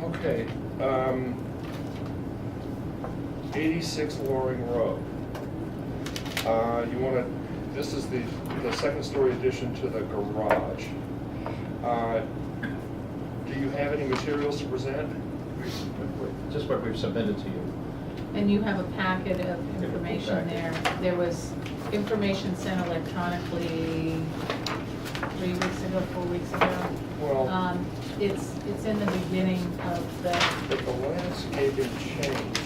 Okay, 86 Loring Road. You want to, this is the second story addition to the garage. Do you have any materials to present? Just what we've submitted to you. And you have a packet of information there. There was information sent electronically 3 weeks ago, 4 weeks ago. Well, It's in the beginning of but the landscaping changed.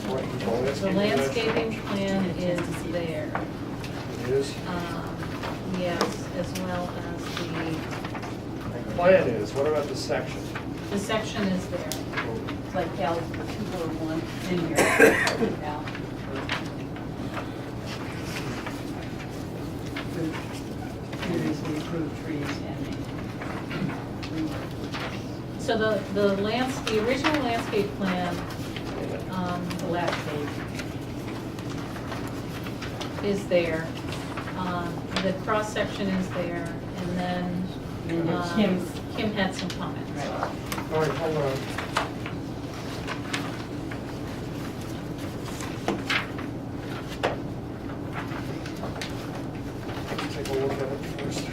Right, the landscaping plan is there. It is? Yes, as well as The plan is, what about the section? the section is there. It's like Cal 241 in here. Cal. Previously approved trees and So the original landscape plan, the last page. is there. The cross section is there, and then Kim had some comments. Right. All right, hold on. Let's take a look at it first.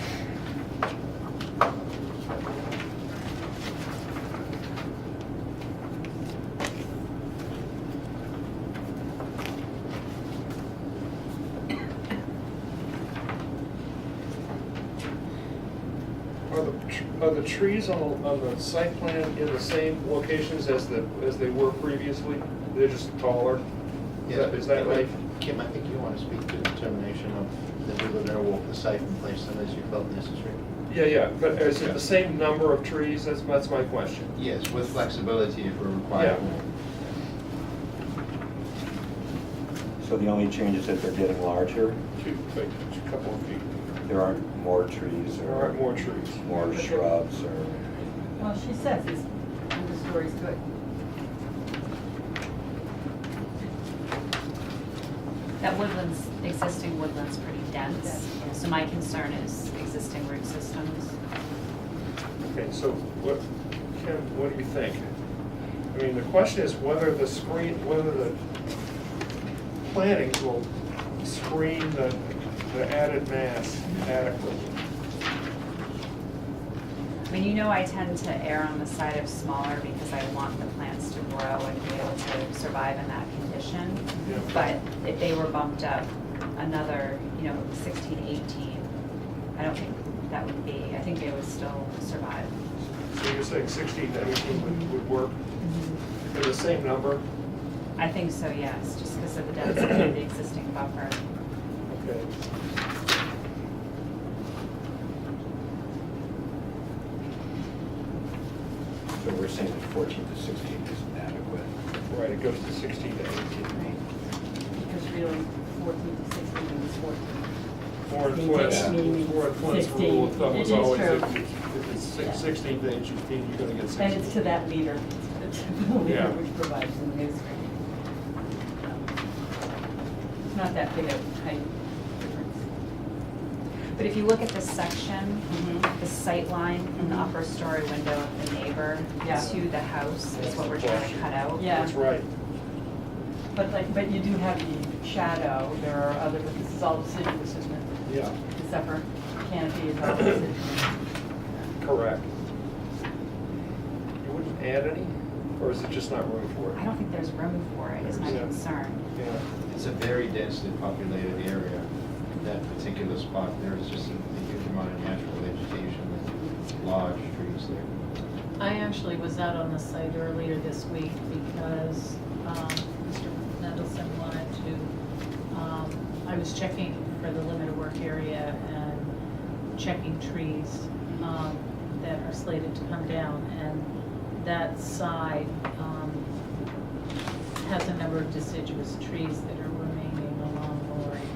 Are the trees on the site plan in the same locations as they were previously? They're just taller? Is that right? Kim, I think you want to speak to the determination of that we were going to walk the site and place them as you felt necessary. Yeah, but is it the same number of trees? That's my question. Yes, with flexibility if we're required. Yeah. So the only change is that they're getting larger? Like a couple of feet. There aren't more trees There aren't or more trees. more shrubs or? Well, she says this, the story's good. That woodland's, existing woodland's pretty dense, so my concern is existing root systems. Okay, so Kim, what do you think? I mean, the question is whether the plantings will screen the added mass adequately. I mean, you know I tend to err on the side of smaller because I want the plants to grow and be able to survive in that condition. Yeah. But if they were bumped up another, 16, 18, I don't think that would be, I think they would still survive. So you're saying 16 to 18 would work? For the same number? I think so, yes, just because of the density of the existing buffer. Okay. So we're saying that 14 to 16 isn't adequate. Right, it goes to 16 to 18. Because really, 14 to 16 is 14. Warren Flint's rule of thumb was always if it's 16 to 18, you're going to get 16. And it's to that leader, it's the leader Yeah. which provides the news. It's not that big a height difference. But if you look at this section, Mhm. the sight line in the upper story window of the neighbor Yeah. to the house is what we're trying to cut out. Yeah. That's right. But you do have the shadow, there are other, but this is all deciduous, isn't it? Yeah, Except for canopy is all deciduous. correct. You wouldn't add any, or is it just not room for it? I don't think there's room for it, is my Yeah. concern. Yeah. It's a very densely populated area. In that particular spot, there is just a huge amount of natural vegetation with large trees there. I actually was out on the site earlier this week because Mr. Mendelson wanted to, I was checking for the limited work area and checking trees that are slated to come down. And that side has a number of deciduous trees that are remaining along Loring.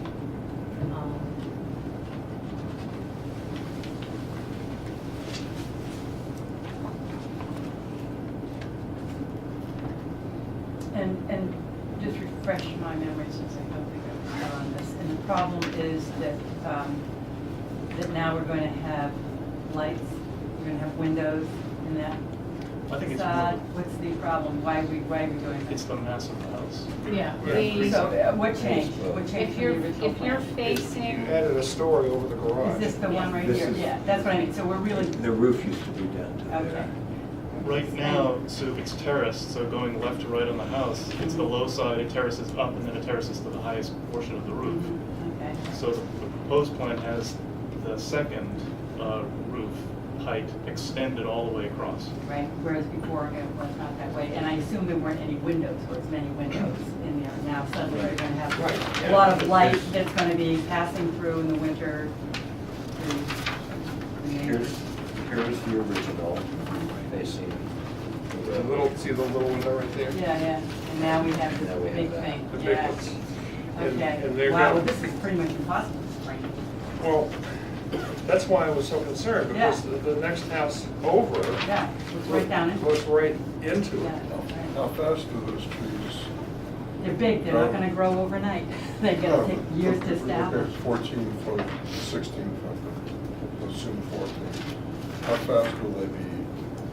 And just refresh my memory since I don't think I was there on this. And the problem is that, that now we're going to have lights, we're going to have windows in that I think it's facade, more, what's the problem? Why are we doing it's this? the mass of the house. Yeah, So the, what changed? What changed if from you're, the original if you're plan? facing, You added a story over the garage. Is this the one right This here? is- Yeah, that's what I mean, so we're really, The roof used to be down to okay. there. Right now, so it's terraced, so going left to right on the house, it's the low side, it terraces up, and then it terraces to the highest portion of the roof. Okay. So the proposed plan has the second roof height extended all the way across. Right, whereas before it was not that way, and I assume there weren't any windows, or as many windows in there. Now suddenly you're gonna have Right, a yeah. lot of light that's gonna be passing through in the winter. through the neighbors. Here's the original facing. The little, see the little window right there? Yeah, yeah, and now we have Now we this have big that. thing, The big yeah. ones. And Okay, they're wow, gonna- well, this is pretty much impossible to spring. Well, that's why I was so concerned, because Yeah. the next house over Yeah, it's right down into it. goes right into Yeah, it. right. How fast do those trees? They're big, they're not gonna grow overnight. They're gonna take years to establish. 14 foot, 16 foot, assume 14. How fast will they be?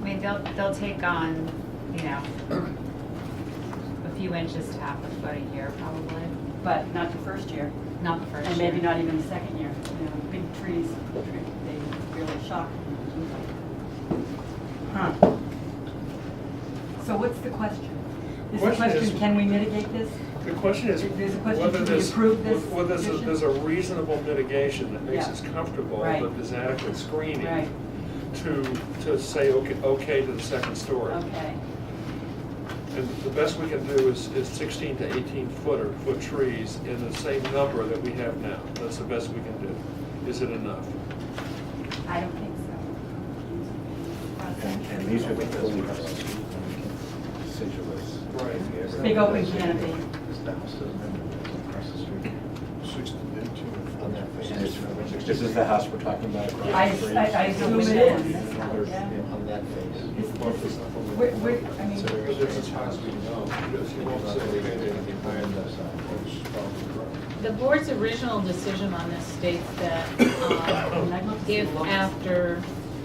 I mean, they'll take on, you know, a few inches to half a foot a year probably, But not the first year, not the first and year. maybe not even the second year. You know, big trees, they really shock. Huh. So what's the question? Is the Question is- question, can we mitigate this? The question is There's a question, whether should we there's, approve this whether petition? there's a reasonable mitigation that makes Yeah. us comfortable, Right. that there's adequate screening Right, to say, okay to the second story. okay. And the best we can do is 16 to 18 foot trees in the same number that we have now. That's the best we can do. Is it enough? I don't think so. And these are the fully deciduous. Right. Big open canopy. This house doesn't have windows across the street. 16, 18 On that And face. this is the house we're talking about? across I the street? assume it is. Yeah. On that face. We're, I mean, So there's as far as we know, Because you won't there's say not anything anything behind behind that. us. the board's original decision on this states that if after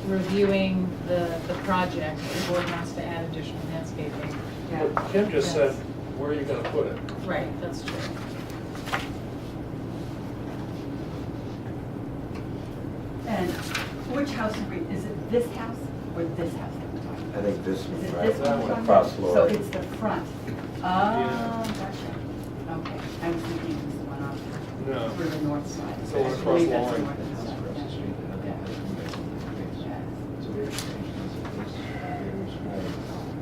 reviewing the project, the board wants to add additional landscaping. yeah. But Kim just said, Yes. where are you gonna put it? Right, that's true. And which house are we, is it this house or this house that we're talking about? I think this Is one, it right? this That one one. we're talking Across about? Lord. So it's the front. Oh, Yeah. gotcha. Okay, I was thinking it was the one on No. for the north side. It's the one I across believe that's the Loring. north Across side, the yeah. street, and then they come back to the face. Yeah. So we're changing this, very small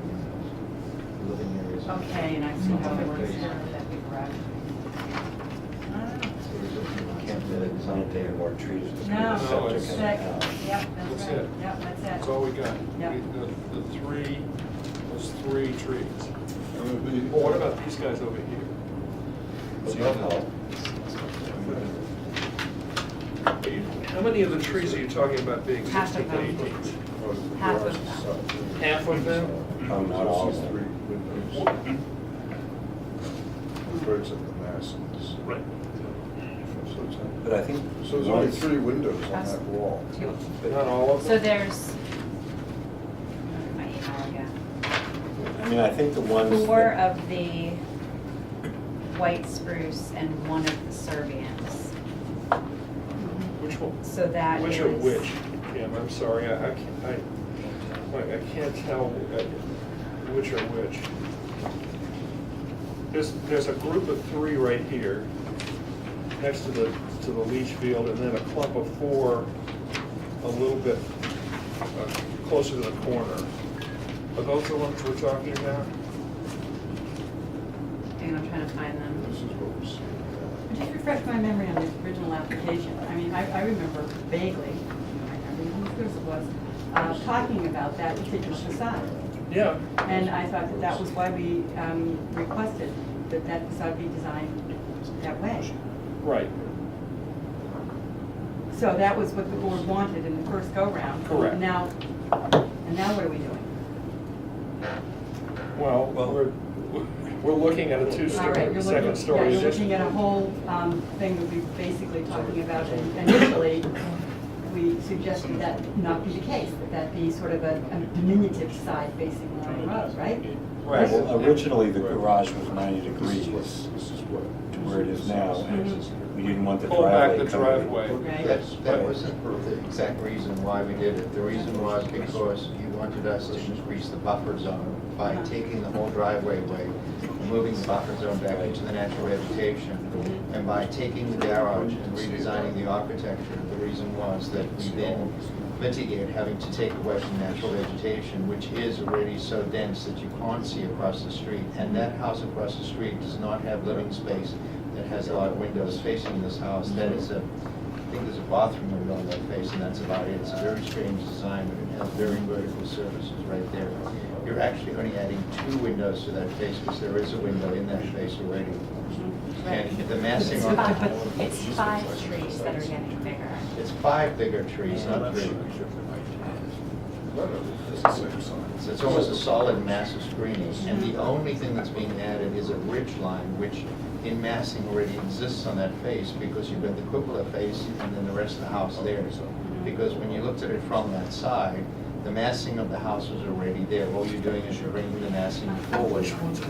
windows. Living areas. Okay, and I see how it works here, that big garage. So we're looking at- Can't really plant any more trees. to No, the septic it's- in the that, house. yep, That's that's right. it. Yep, that's That's it. all we got. Yeah. The three, those three trees. And it'll be. Well, what about these guys over here? Well, How many of the trees are you talking about being Half 16 of to them. 18? Half of them. Half of them? Oh, not all of them. Three windows. It breaks up the mass. Right. But I think. So there's only once- 3 windows on that wall. But not all of So them? there's, my email again. I mean, I think the ones. 4 that- of the white spruce and 1 of the Serbians. Which one? So that is. Which are which? Kim, I'm sorry, I can't tell which are which. There's a group of 3 right here, next to the leach field, and then a clump of 4 a little bit closer to the corner. Are those the ones we're talking about? And I'm trying to find them. This is what we're seeing. Just refresh my memory on the original application. I mean, I remember vaguely, I remember how it was, talking about that particular facade. Yeah. And I thought that that was why we requested that that facade be designed that way. Right. So that was what the board wanted in the first go-round. Correct. Now, and now what are we doing? Well, we're looking at a All right, two-story, you're second looking, story yeah, you're addition. looking at a whole thing that we basically talking about, and initially, we we suggested that not be the case, that be sort of a diminutive side facing Loring Road, right? Right, well, originally the garage was 90 This degrees is what. to where it is now, and we didn't want the Pull back driveway the coming. driveway. Right. That wasn't the exact reason why we did it. The reason was because you wanted us to increase the buffer zone by taking the whole driveway away, and moving the buffer zone back into the natural vegetation. And by taking the garage and redesigning the architecture, the reason was that we then mitigate having to take away from natural vegetation, which is already so dense that you can't see across the street. And that house across the street does not have living space that has a lot of windows facing this house. That is I think there's a bathroom window on that face, and that's about it. It's a very strange design, but it has very vertical surfaces right there. You're actually only adding 2 windows to that face, because there is a window in that face already. And the massing It's on it's 5 trees that are getting bigger. it's 5 bigger trees, not 3. No, it's the same size. So it's almost a solid massive screening, and the only thing that's being added is a ridge line, which in massing already exists on that face, because you've got the cupola face and then the rest of the house there. Because when you looked at it from that side, the massing of the house was already there. All you're doing is you're bringing the massing forward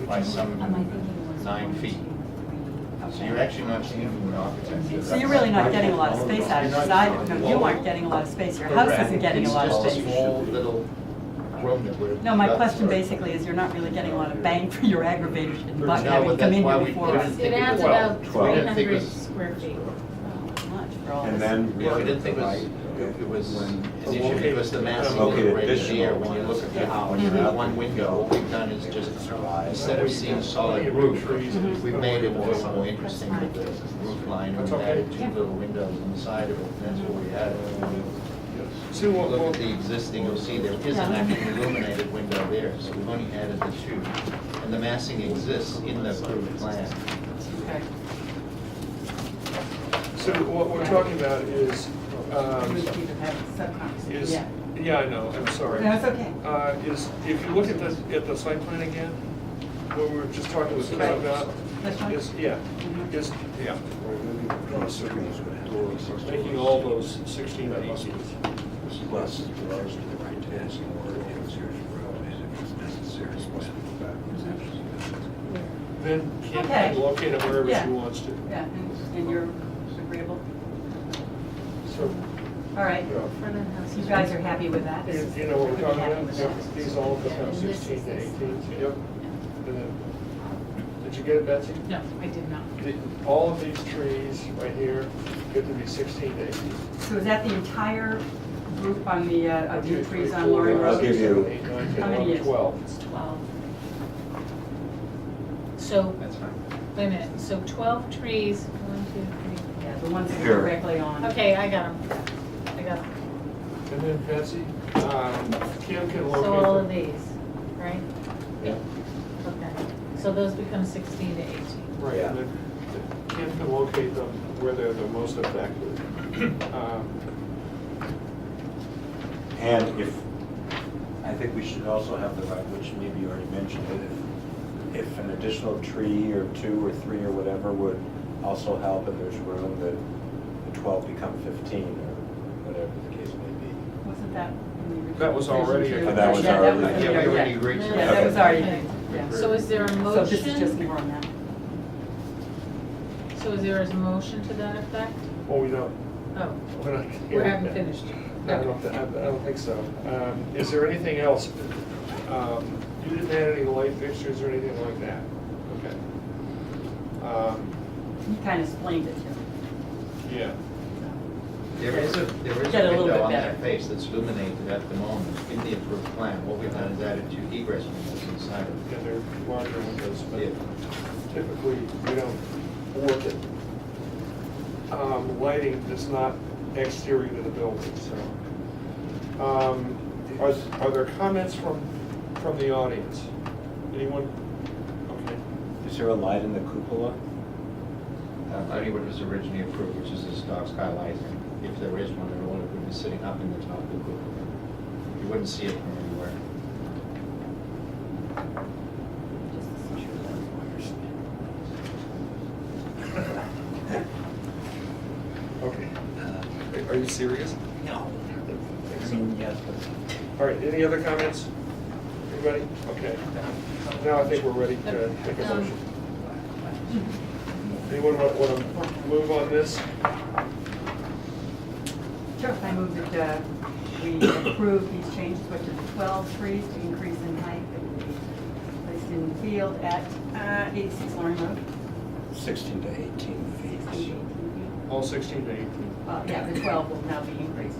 by some Am I thinking it was 9 feet. So you're actually not changing the architecture. So you're really not getting a lot of space out of the side, no, you aren't getting a lot of space, your house isn't getting a lot of It's just a space. small little room that we're. No, my question basically is you're not really getting a lot of bang for your aggravated butt No, having but come in that's why here we before did us. It adds about 12. 300 square feet. Much for all And this. then. Yeah, we didn't think it was an issue because the massing was Located already additional. there. When you look at the house, you have one window, what we've done is just, instead of seeing a solid roof, we've made it a little more interesting with the roof line, and we added 2 little windows on the side of it, and that's what we added. See, If you what, look what, at the existing, you'll see there is an actual illuminated window there, so we've only added the 2. And the massing exists in the approved plan. Okay. so what we're talking about is, We keep it having sub-conversation, is, yeah. yeah, I know, I'm sorry. No, it's okay. Is, if you look at the site plan again, what we were just talking with Ken about, This one? is, yeah, is, yeah. Making all those 16 to 18. Plus. Then Ken Okay. can locate it wherever Yeah. she wants to. Yeah, and you're agreeable? So, All right, For the house. you guys are happy with that? you know what we're talking Happy about? with Yep, that. these all become And this 16 is to this. 18. Yep. And then, did you get it, Betsy? No, I did not. All of these trees right here get to be 16 to 18. So is that the entire group on the, of the 1, 2, 3, trees on 4, Loring 5, I'll Road? 6, give you- 7, 8, 9, 10, How many 11, is? 12. It's 12. So, That's fine. wait a minute, so 12 trees, 1, 2, 3. Yeah, the ones that are Sure. directly on. Okay, I got them. I got them. And then Betsy, Kim can locate them. So all of these, right? Yeah. Okay. So those become 16 to 18. Right, and then Kim can locate them where they're the most effective. And if, I think we should also have the right, which maybe you already mentioned it, if an additional tree or 2 or 3 or whatever would also help, and there's room, that the 12 become 15 or whatever the case may be. Wasn't that? in the original That was already- decision too? Oh, that was Yeah, already- in Yeah, we there, already yeah. agreed to Yeah, that. that was already, Okay. yeah. So is there a So this is just motion? more on that. So is there a motion to that effect? Well, we don't, Oh, we're not. we haven't finished. No, I don't think so. Is there anything else? You didn't add any light fixtures or anything like that? Okay. You kind of explained it to me. Yeah. There is a Get a little window bit on better. that face that's illuminated at the moment in the approved plan. What we've done is added 2 egress windows inside of it. Yeah, they're larger windows, but Yeah. typically we don't work at lighting that's not exterior to the building, so. Are there comments from the audience? Anyone? Okay. Is there a light in the cupola? Only what was originally approved, which is this dark sky lighting. If there is one at all, it would be sitting up in the top of the cupola. You wouldn't see it from anywhere. Okay. Are you serious? No. All right, any other comments? Anybody? Okay. Now I think we're ready to take a motion. Anyone want to move on this? Sure, I move that we approve these changes, which are the 12 trees to increase in height that will be placed in the field at 86 Loring Road. 16 to 18 feet. 16 to 18 feet. All 16 to 18? Yeah, the 12 will now be increased.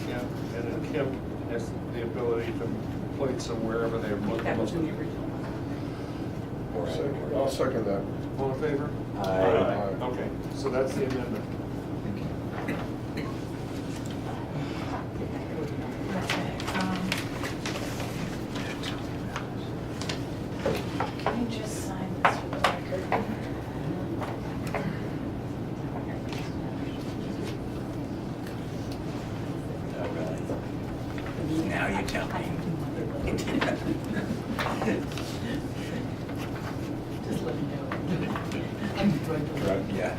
Yeah. And then Kim has the ability to place them wherever they're. I think that was in the original one. I'll second that. All in favor? Aye. Okay, so that's the amendment. Can you just sign this for the record? Oh, really? Now you tell me. Just let me know. I'm going to. Drug, yeah.